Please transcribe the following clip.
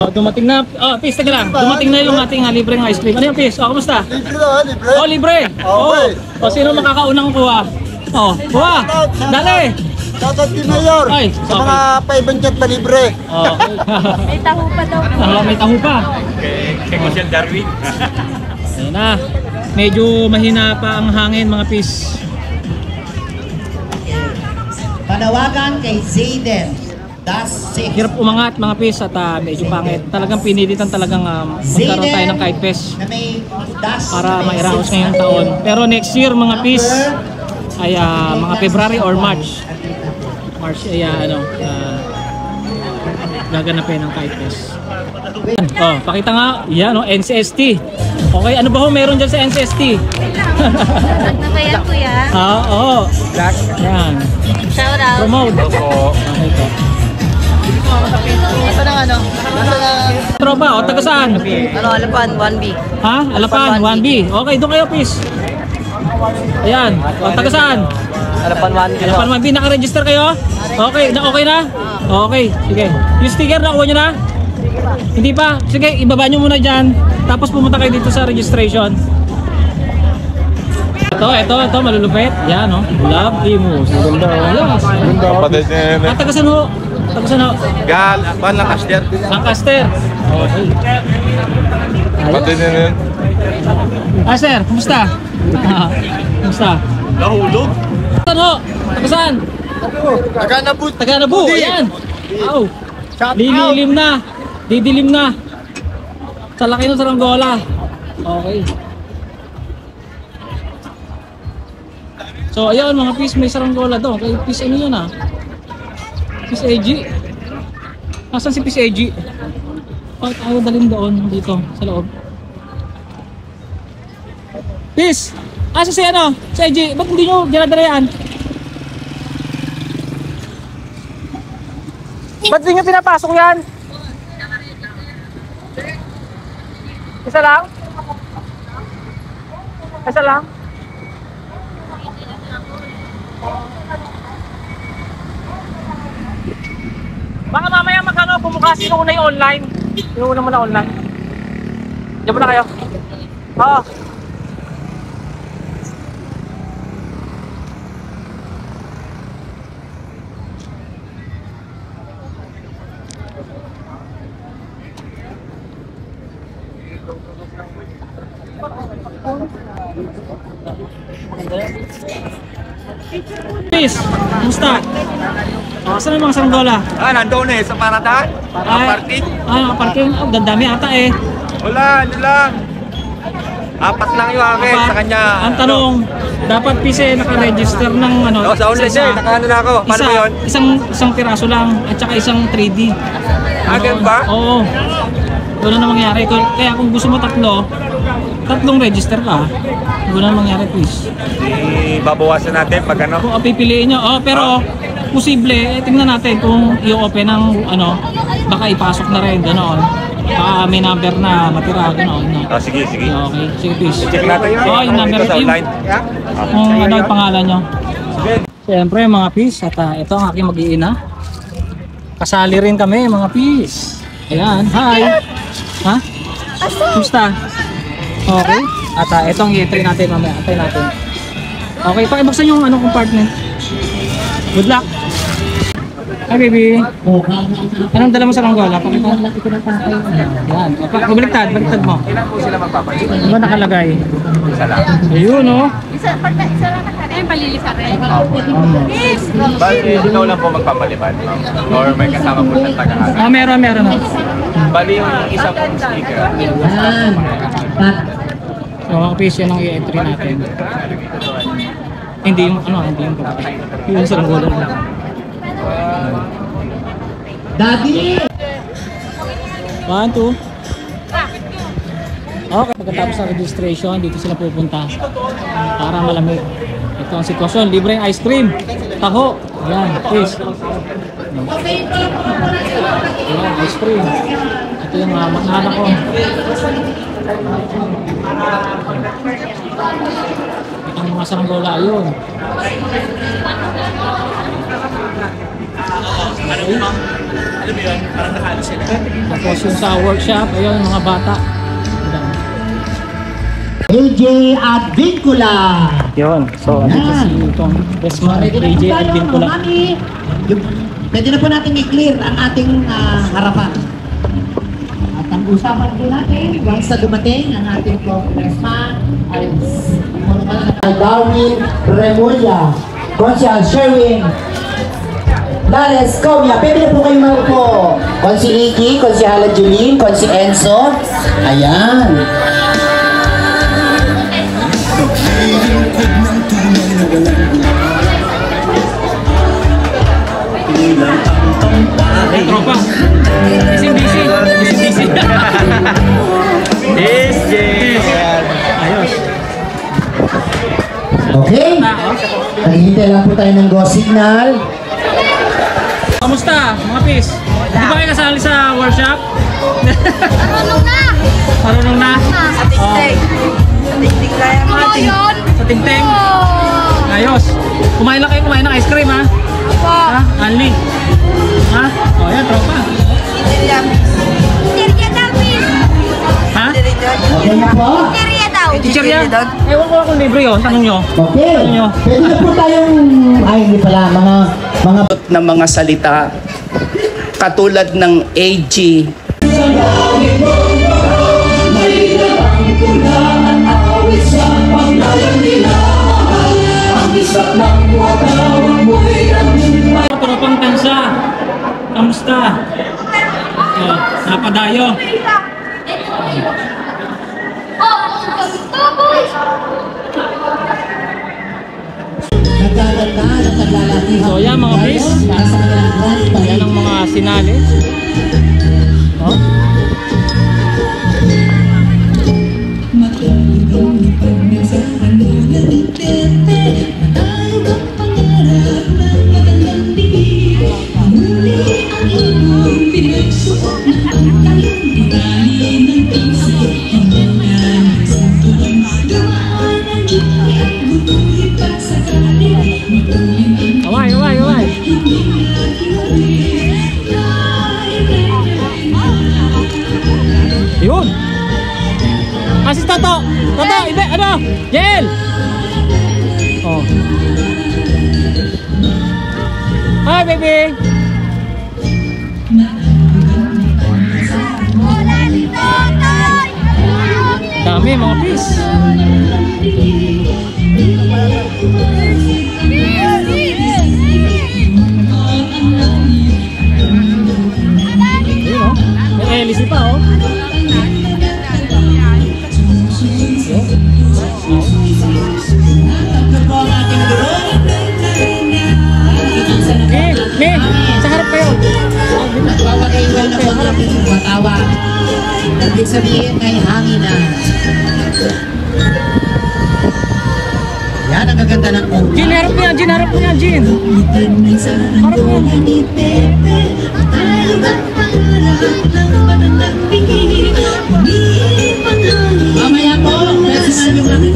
Oh, dumating na. Oh, Pis, teka lang. Dumating na yung ating libreng ice cream. Ano yung Pis? Oh, kamusta? Libre na, libre. Oh, libre. Okay. Oh, sino makakaunang kuha? Oh, kuha. Dali. Shoutout kay Mayor. Ay, sa mga paibanchat na libre. Okay. May taho pa daw. May taho pa. Kay Kuya Darwin. Ayun na. Medyo mahina pa ang hangin, mga Pis. Panawagan kay Zayden. Das 6. Hirap umangat, mga Pis, at medyo pangit. Talagang pinilitan talagang magkaroon tayo ng kite fish Na may das para mairaos ngayong taon. Pero next year, mga Pis, ay mga February or March. March ay gaganapin ng kite fish. Oh, pakita nga. Yan, NCST. Okay, ano ba ho meron dyan sa NCST? Ano ba yan, kuya? Oo. Yan. Shout out. Promote. Okay po. Ito ng ano? Tropa, o taga saan? Ano, Alapan, 1B. Ha? Alapan, 1B. Okay, doon kayo, please. Ayan. O, taga saan? Alapan, 1B. Alapan, 1B. Naka-register kayo? Okay, okay na? Okay, sige. Yung sticker, nakuha nyo na? Hindi pa? Sige, ibaba nyo muna dyan. Tapos pumunta kayo dito sa registration. Ito, malulupit. Yan, o. Love Imus. Ganda, o. Kapatid niya. Taga saan ho? Taga saan ho? Gal, Lancaster. Lancaster. Okay. Kapatid niya yun. Sir, kumusta? Kumusta? Nahulog. Saan ho? Taga saan? Taga-Nabut. Taga-Nabu, ayan. Wow. Lililim na. Didilim na. Sa laki ng saranggola. Okay. So ayun mga Pis, may saranggola doon. Kay Pis ano yun Pis AG. Nasaan si Pis AG? Bakit ayaw dalhin doon dito sa loob? Pis! Asa si si AG? Ba't hindi nyo dinadarayan? Ba't hindi nyo pinapasok yan? Isa lang? Isa lang? Baka mamaya magkano bumukas yung una yung online. Yung una mo na online. Diyan mo na kayo? Oo. Peace! Kumusta? Saan yung mga saranggola? Nandoon sa Paradan. Parking. Parking. Gandami ata eh. Wala, ano lang. 4 lang yung akin sa kanya. Ang tanong, dapat Pise naka-register ng sa online din, naka-ano na ako. Paano ba yun? Isang piraso lang at saka isang 3D. Ganun ba? Oo. Doon na mangyari. Kaya kung gusto mo tatlong register ka. Doon na mangyari, please. Babawasan natin pag ano. Kung pipiliin nyo. Pero posible, tingnan natin kung i-open ng baka ipasok na rin, gano'n. Baka may number na matira, gano'n. Sige. Okay, sige please. Check natin yun. Yung number Sa online. Kung yung pangalan nyo. Siyempre mga peace, at ito ang aking mag-iina. Kasali rin kami mga peace. Ayan, hi. Ha? Kumusta? Okay. At ito ang i-try natin mamaya. Antay natin. Okay, pakibuksan yung compartment. Good luck. Hi baby. Anong dala mo sa ranggola? Pakita. Yan. Baliktad mo. Ilan po sila magpapalit? Ano ba nakalagay? Isa lang. Ayun Isa lang nakalagay. Palilisa rin. Bali, ikaw lang po magpapalipad, ma'am? Or may kasama po sa taga-ano? Meron. Bali, yung isa po sticker. So, mga piece yan ang i-entry natin. Hindi yung yung saranggola lang. Daddy! 1, 2. Okay, pagkatapos ng registration, dito sila pupunta para malamig. Ito ang sitwasyon, libreng ice cream, taho, yan, please. Yan, ice cream. Ito yung mag-anak ko. Ang mga saranggola, ayun. Tapos yung sa workshop, ayun, mga bata. AJ Advincula. Yun, so dito si itong best man, AJ Advincula. Pwede na po natin i-clear ang ating harapan. At ang usapan po natin, once na dumating ang ating congressman, ay Darwin Remulla, Consial Sherwin Lares Comia. Pwede na po kayo maupo. Consi Iki, Consi Hala Julin, Consi Enzo. Ayan. Hey, tropa. Busy. Ayos. Okay. Naghihintay lang po tayo ng go signal. Kamusta, mga pis? Hindi ba kayo kasali sa workshop? Marunong na? Sa tingting. Sa tingting kaya mati. Sa tingting? Ayos. Kumain ng ice cream, ha? Ha? Anli? Ha? O, yan, tropa. Tirya daw, Miss. Ha? Okay na po? Tirya daw. Teacher yan? Ewan ko akong libre yun. Tanong nyo. Okay. Ano? Pwede na po tayong, ay hindi pala, mga ng mga salita katulad ng AG. Tropang tansa. Kamusta? Napadayo. So yan mga bis. Yan ang mga sinali. Oh. Away. Yun. Asis Toto, ibe, ano? Jel! Oh. Hi, baby! Dami, mga pis. May hélice pa, oh. Me, sa harap kayo. Papakaiwan na po ng matawa. Ibig sabihin ay hangin na. Yan ang gaganda ng kong. Jin, harap niya, Jin. Harap niya. Mamaya po, personal yung